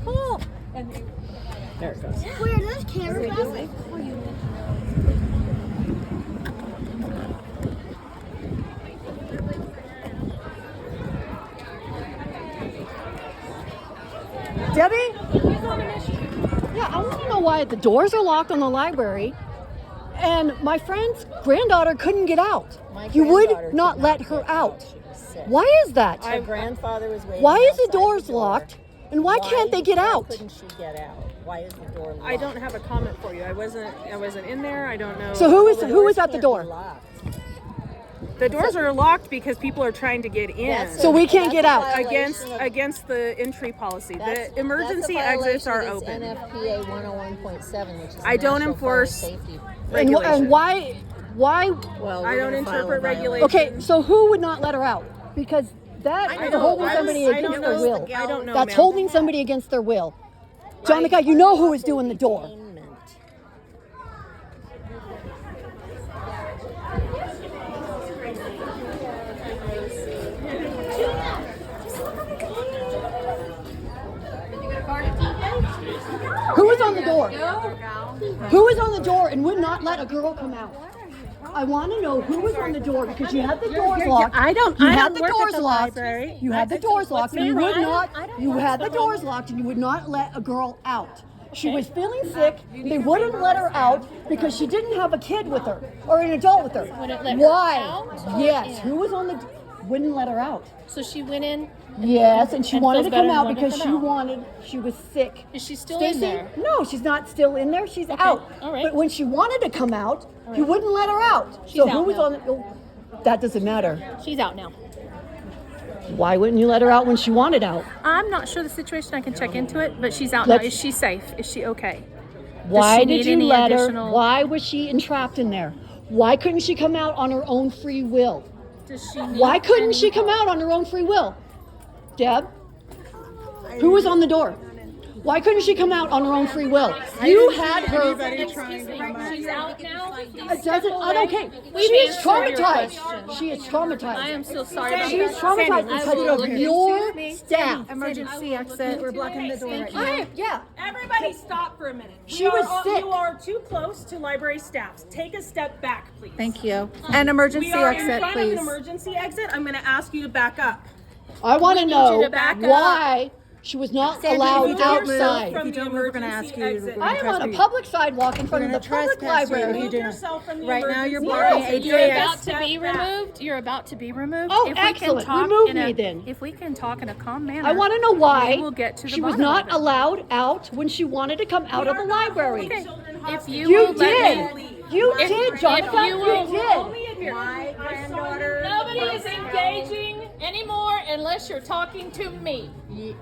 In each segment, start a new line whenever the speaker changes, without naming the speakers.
Cool. And there it goes.
Wait, are those cameras out?
Debbie? Yeah, I want to know why the doors are locked on the library and my friend's granddaughter couldn't get out. You would not let her out. Why is that?
Her grandfather was waiting.
Why is the doors locked and why can't they get out?
Why couldn't she get out? Why is the door locked?
I don't have a comment for you. I wasn't in there. I don't know.
So who is at the door?
The doors are locked because people are trying to get in.
So we can't get out.
Against the entry policy. The emergency exits are open.
NFPA 101.7, which is
I don't enforce
safety.
And why?
Well,
I don't interpret regulations.
Okay, so who would not let her out? Because that is holding somebody against their will.
I don't know.
That's holding somebody against their will. Jonica, you know who is doing the door. Who is on the door? Who is on the door and would not let a girl come out? I want to know who was on the door because you had the doors locked. You had the doors locked. You had the doors locked and you would not. You had the doors locked and you would not let a girl out. She was feeling sick. They wouldn't let her out because she didn't have a kid with her or an adult with her. Why? Yes. Who was on the? Wouldn't let her out.
So she went in.
Yes, and she wanted to come out because she was sick.
Is she still in there?
No, she's not still in there. She's out.
All right.
But when she wanted to come out, you wouldn't let her out.
She's
so
out
who was
now.
on the? Oh, that doesn't matter.
She's out now.
Why wouldn't you let her out when she wanted out?
I'm not sure the situation. I can check into it, but she's out now. Is she safe? Is she okay?
Why did you let her? Why was she entrapped in there? Why couldn't she come out on her own free will? Why couldn't she come out on her own free will? Deb? Who was on the door? Why couldn't she come out on her own free will? You had her.
She's out now.
It doesn't. Okay. She is traumatized. She is traumatized.
I am so sorry.
She is traumatized because of your staff.
Emergency exit.
We're blocking the door right now.
Yeah.
Everybody stop for a minute.
She was sick.
You are too close to library staff. Take a step back, please.
Thank you. An emergency
We are in
exit,
front of
please.
an emergency exit. I'm going to ask you to back up.
I want to know
to back up.
why she was not allowed outside.
From the emergency exit.
I am on a public sidewalk in front of the public library.
Remove yourself from the
Right now you're
emergency
blocking
exit.
You're
ADA.
about to be removed. You're about to be removed.
Oh,
If we
excellent.
Can talk
Remove
in a,
me then.
If we can talk in a calm manner.
I want to know why
we will get to the
she was
bottom
not
of it.
allowed out when she wanted to come out of the library.
Okay. If you
You
will let me,
did. You did, Jonathan.
you will-
You did.
My granddaughter.
nobody is engaging anymore unless you're talking to me.
You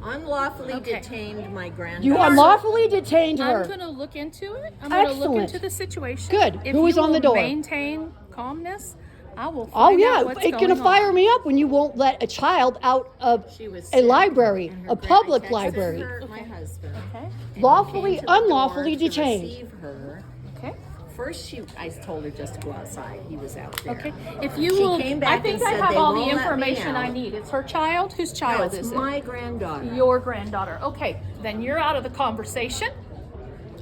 unlawfully
Okay.
detained my granddaughter.
You unlawfully detained her.
I'm going to look into it. I'm going to look
Excellent.
into the situation.
Good.
If
Who is
you
on the
will
door?
Maintain calmness. I will
Oh
find
yeah,
out what's
it's gonna
going
fire
on.
me up when you won't let a child out of
She was
a
sick,
library,
and her
a public
texted
library.
My husband.
Okay.
And
Lawfully,
he came to the door
unlawfully
to
detained.
receive her.
Okay.
First, I told her just to go outside. He was out there.
Okay. If you
She
will,
came back
I think
and
I
said
have
they
all the
won't let me
information I
out.
need. It's her child. Whose
No,
child
it's
is
my
it?
granddaughter.
Your granddaughter. Okay. Then you're out of the conversation,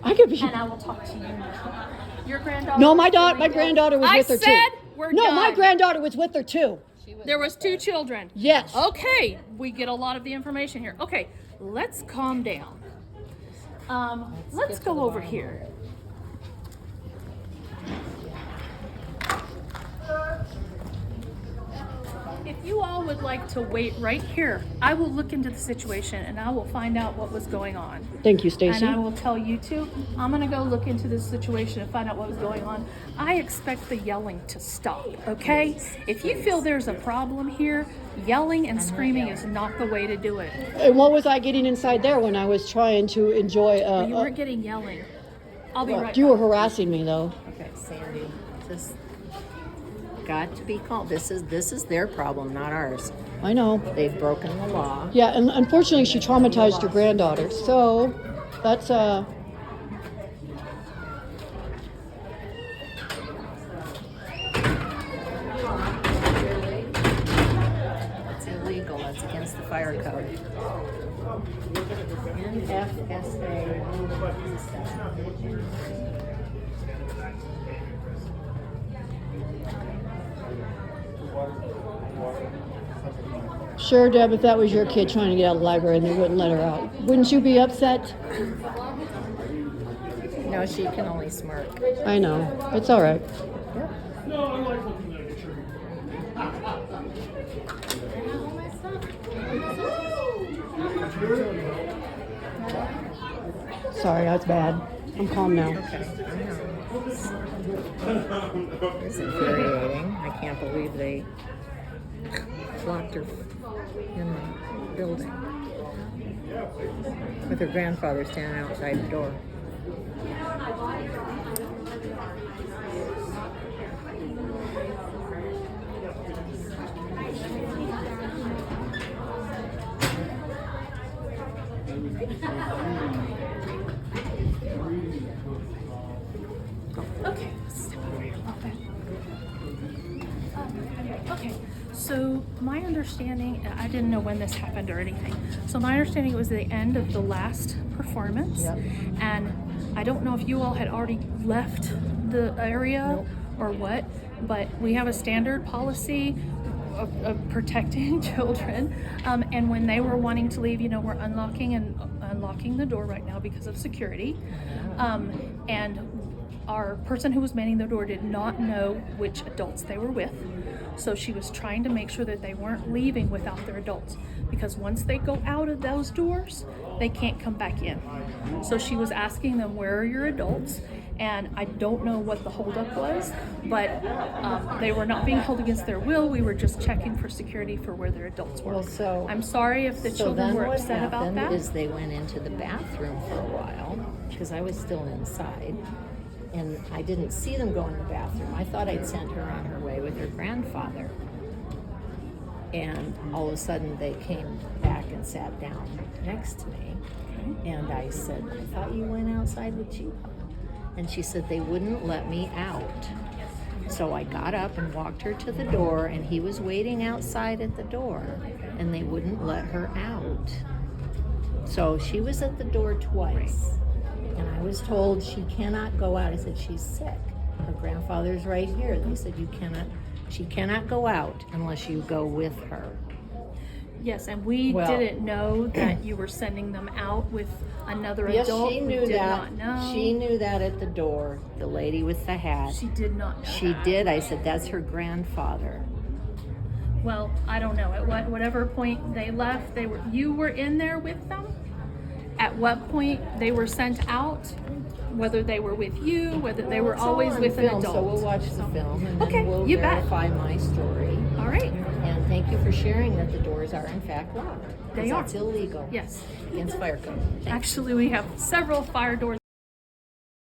I could be.
and I will talk to you now. Your granddaughter.
No, my
was doing it.
granddaughter was
I
with her too.
said we're
No,
done.
my granddaughter was with her too.
There was 2 children.
Yes.
Okay, we get a lot of the information here. Okay, let's calm down. Let's go over here. If you all would like to wait right here, I will look into the situation and I will find out what was going on.
Thank you,
And
Stacy.
I will tell you too. I'm gonna go look into this situation and find out what was going on. I expect the yelling to stop, okay? If you feel there's a problem here, yelling and screaming is not the way to do it.
And what was I getting inside there when I was trying to enjoy?
You weren't getting yelling. I'll be right
You were
back.
harassing me though.
Okay, Sandy, just got to be calm. This is their problem, not ours.
I know.
They've broken the law.
Yeah, and unfortunately, she traumatized your granddaughter. So that's
It's illegal. It's against the fire code. NFSA.
Sure, Deb, if that was your kid trying to get out of the library and they wouldn't let her out, wouldn't you be upset?
No, she can only smirk.
I know. It's all right. Sorry, that's bad. I'm calm now.
Okay, I know. It's infuriating. I can't believe they locked her in the building with her grandfather standing outside the door.
Okay. Step over here a little bit. Okay. So my understanding, I didn't know when this happened or anything. So my understanding, it was the end of the last performance.
Yep.
And I don't know if you all had already left the area or what, but we have a standard policy of protecting children. And when they were wanting to leave, we're unlocking the door right now because of security. And our person who was manning the door did not know which adults they were with. So she was trying to make sure that they weren't leaving without their adults, because once they go out of those doors, they can't come back in. So she was asking them, where are your adults? And I don't know what the holdup was, but they were not being held against their will. We were just checking for security for where their adults were.
Well, so
I'm sorry if the children were upset about that.
What happened is they went into the bathroom for a while, because I was still inside. And I didn't see them go in the bathroom. I thought I'd sent her on her way with her grandfather. And all of a sudden they came back and sat down next to me. And I said, I thought you went outside with Chico. And she said, they wouldn't let me out. So I got up and walked her to the door, and he was waiting outside at the door, and they wouldn't let her out. So she was at the door twice. And I was told she cannot go out. I said, she's sick. Her grandfather's right here. They said, she cannot go out unless you go with her.
Yes, and we didn't know that you were sending them out with another adult.
Yes, she knew
we did
that.
Not know.
She knew that at the door, the lady with the hat.
She did not know
She
that.
did. I said, that's her grandfather.
Well, I don't know. At whatever point they left, you were in there with them? At what point they were sent out? Whether they were with you, whether they were
It's all
always
on
with
film,
an adult.
So we'll watch the film and
Okay,
then we'll
you bet.
verify my story.
All right.
And thank you for sharing that the doors are in fact locked.
They are.
That's illegal.
Yes.
Against fire code. Thanks.
Actually, we have several fire doors